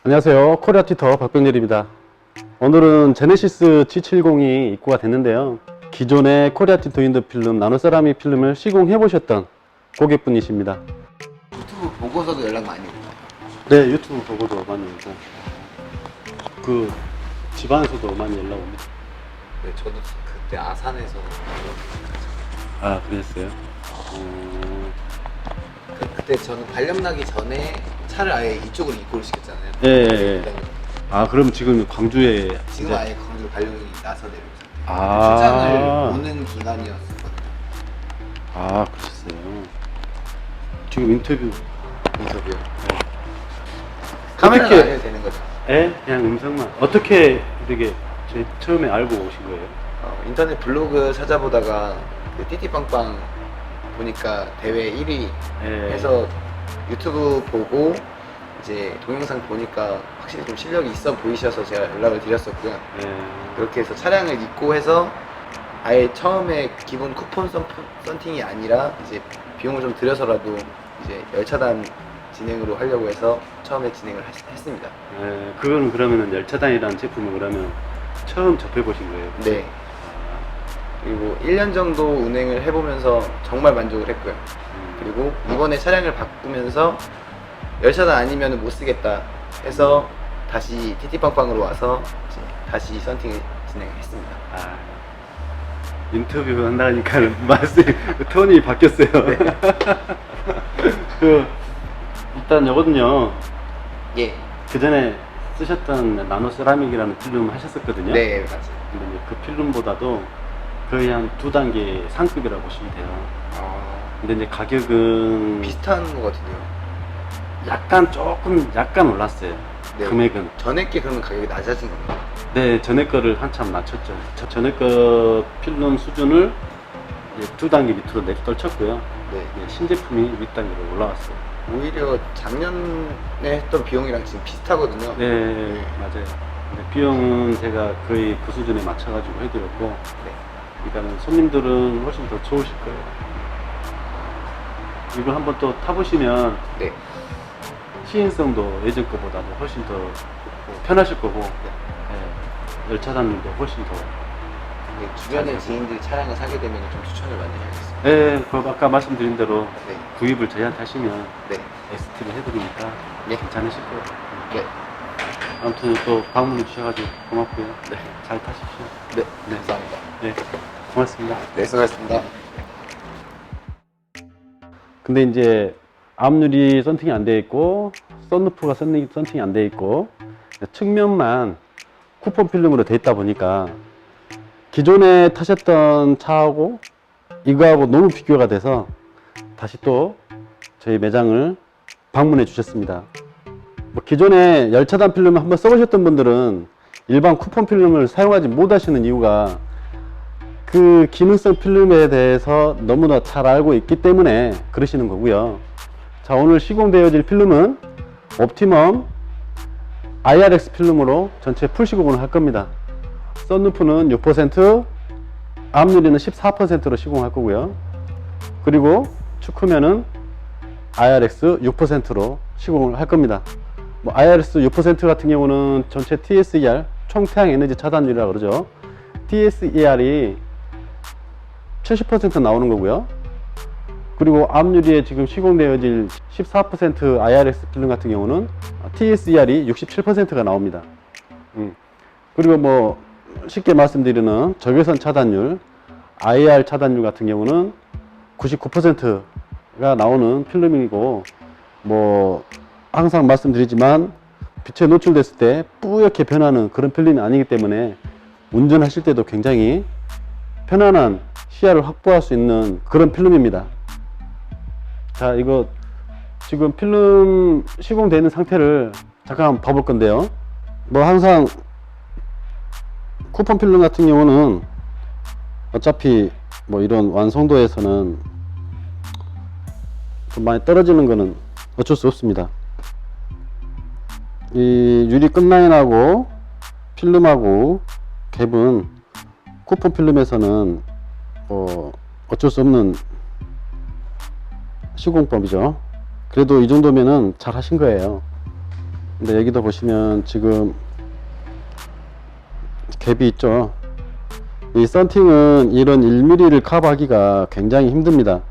안녕하세요. 코리아 튜터 박병렬입니다. 오늘은 제네시스 G70이 입고가 됐는데요. 기존의 코리아 튜터 윈도 필름, 나노세라믹 필름을 시공해 보셨던 고객분이십니다. 유튜브 보고서도 연락 많이 오고. 네, 유튜브 보고도 많이 오고 집안에서도 많이 연락 옵니다. 네, 저도 그때 아산에서 아, 그랬어요? 그때 저는 발령 나기 전에 차를 아예 이쪽으로 입고를 시켰잖아요. 예, 예, 예. 아, 그럼 지금 광주에 지금 이제- 아예 광주 발령이 나서 내려온 상태. 아. 출장을 오는 기간이었거든요. 아, 그러셨어요. 지금 인터뷰요. 카메라 어떻게- 안 해도 되는 거죠? 예? 그냥 음성만. 어떻게 이렇게 처음에 알고 오신 거예요? 인터넷 블로그 찾아보다가 그 띠띠빵빵 보니까 대회 1위 예. 해서 유튜브 보고 이제 동영상 보니까 확실히 좀 실력이 있어 보이셔서 제가 연락을 드렸었고요. 예. 그렇게 해서 차량을 입고해서 아예 처음에 기본 쿠폰 썬팅이 아니라 이제 비용을 좀 들여서라도 이제 열차단 진행으로 하려고 해서 처음에 진행을 했습니다. 예. 그거는 그러면은 열차단이라는 제품을 그러면 처음 접해보신 거예요? 네. 그리고 1년 정도 운행을 해보면서 정말 만족을 했고요. 그리고 이번에 차량을 바꾸면서 열차단 아니면 못 쓰겠다 해서 다시 TT빵빵으로 와서 이제 다시 썬팅을 진행했습니다. 아, 인터뷰 한다니까 말씀, 그 톤이 바뀌었어요. 네. 일단 이거는요, 예. 그 전에 쓰셨던 나노세라믹이라는 필름 하셨었거든요. 네, 맞아요. 근데 이제 그 필름보다도 거의 한 2단계 상급이라고 보시면 돼요. 근데 이제 가격은 비슷한 것 같은데요. 약간 올랐어요. 네. 금액은. 전에 게 그러면 가격이 낮아진 건가요? 네, 전에 거를 한참 낮췄죠. 전에 거 필름 수준을 이제 2단계 밑으로 내리떨쳤고요. 네. 네, 신제품이 윗단계로 올라왔어요. 오히려 작년에 했던 비용이랑 지금 비슷하거든요. 네, 맞아요. 근데 비용은 제가 거의 그 수준에 맞춰가지고 해드렸고, 네. 그러니까 손님들은 훨씬 더 좋으실 거예요. 이걸 한번 또 타보시면 네. 시인성도 예전 거보다도 훨씬 더 편하실 거고, 네, 열차단율도 훨씬 더. 네, 주변의 지인들이 차량을 사게 되면 좀 추천을 많이 해야겠습니다. 네, 그 아까 말씀드린 대로 네. 구입을 저희한테 하시면 네. ST를 해드리니까 예. 괜찮으실 거예요. 네. 아무튼 또 방문해 주셔가지고 고맙고요. 네. 잘 타십시오. 네. 네. 감사합니다. 네, 고맙습니다. 네, 수고하셨습니다. 근데 이제 앞유리 썬팅이 안 돼 있고 썬루프가 썬팅이 안 돼 있고 측면만 쿠폰 필름으로 돼 있다 보니까 기존에 타셨던 차하고 이거하고 너무 비교가 돼서 다시 또 저희 매장을 방문해 주셨습니다. 뭐 기존에 열차단 필름을 한번 써보셨던 분들은 일반 쿠폰 필름을 사용하지 못하시는 이유가 그 기능성 필름에 대해서 너무나 잘 알고 있기 때문에 그러시는 거고요. 자, 오늘 시공되어질 필름은 옵티멈 IRX 필름으로 전체 풀 시공을 할 겁니다. 썬루프는 6%, 앞유리는 14%로 시공할 거고요. 그리고 축후면은 IRX 6%로 시공을 할 겁니다. 뭐 IRX 6% 같은 경우는 전체 TSER, 총태양 에너지 차단율이라고 그러죠. TSER이 70% 나오는 거고요. 그리고 앞유리에 지금 시공되어질 14% IRX 필름 같은 경우는 TSER이 67%가 나옵니다. 그리고 뭐 쉽게 말씀드리는 적외선 차단율, IR 차단율 같은 경우는 99%가 나오는 필름이고, 뭐 항상 말씀드리지만 빛에 노출됐을 때 뿌옇게 변하는 그런 필름이 아니기 때문에 운전하실 때도 굉장히 편안한 시야를 확보할 수 있는 그런 필름입니다. 자, 이거 지금 필름 시공되어 있는 상태를 잠깐 한번 봐볼 건데요. 뭐 항상 쿠폰 필름 같은 경우는 어차피 뭐 이런 완성도에서는 좀 많이 떨어지는 거는 어쩔 수 없습니다. 이 유리 끝라인하고 필름하고 갭은 쿠폰 필름에서는 어쩔 수 없는 시공법이죠. 그래도 이 정도면은 잘 하신 거예요. 근데 여기도 보시면 지금 갭이 있죠. 이 썬팅은 이런 1mm를 커버하기가 굉장히 힘듭니다.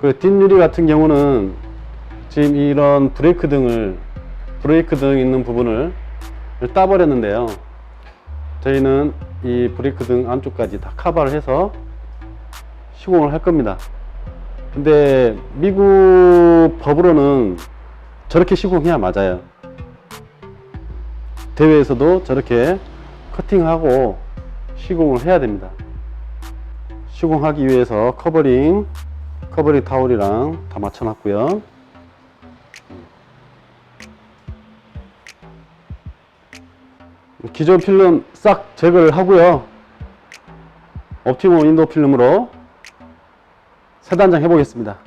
그 뒷유리 같은 경우는 지금 이런 브레이크 등 있는 부분을 따버렸는데요. 저희는 이 브레이크 등 안쪽까지 다 커버를 해서 시공을 할 겁니다. 근데 미국 법으로는 저렇게 시공해야 맞아요. 대회에서도 저렇게 커팅하고 시공을 해야 됩니다. 시공하기 위해서 커버링 타올이랑 다 맞춰 놨고요. 기존 필름 싹 제거를 하고요. 옵티모 윈도우 필름으로 새 단장 해 보겠습니다.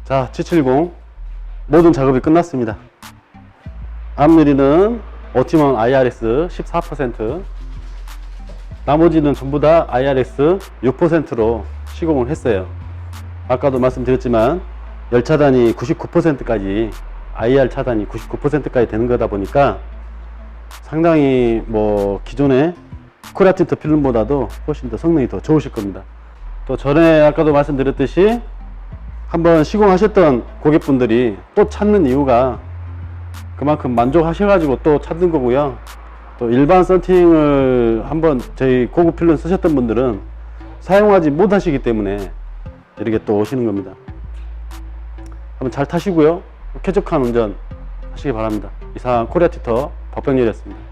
자, 770 모든 작업이 끝났습니다. 앞유리는 오티먼 IRS 14%, 나머지는 전부 다 IRS 6%로 시공을 했어요. 아까도 말씀드렸지만 열 차단이 99%까지 IR 차단이 99%까지 되는 거다 보니까 상당히 뭐 기존의 코리아틴트 필름보다도 훨씬 더 성능이 더 좋으실 겁니다. 또 전에 아까도 말씀드렸듯이 한번 시공하셨던 고객분들이 또 찾는 이유가 그만큼 만족하셔가지고 또 찾는 거고요. 또 일반 썬팅을 한번 저희 고급 필름 쓰셨던 분들은 사용하지 못하시기 때문에 이렇게 또 오시는 겁니다. 한번 잘 타시고요. 쾌적한 운전 하시기 바랍니다. 이상 코리아 튜터 박병렬이었습니다.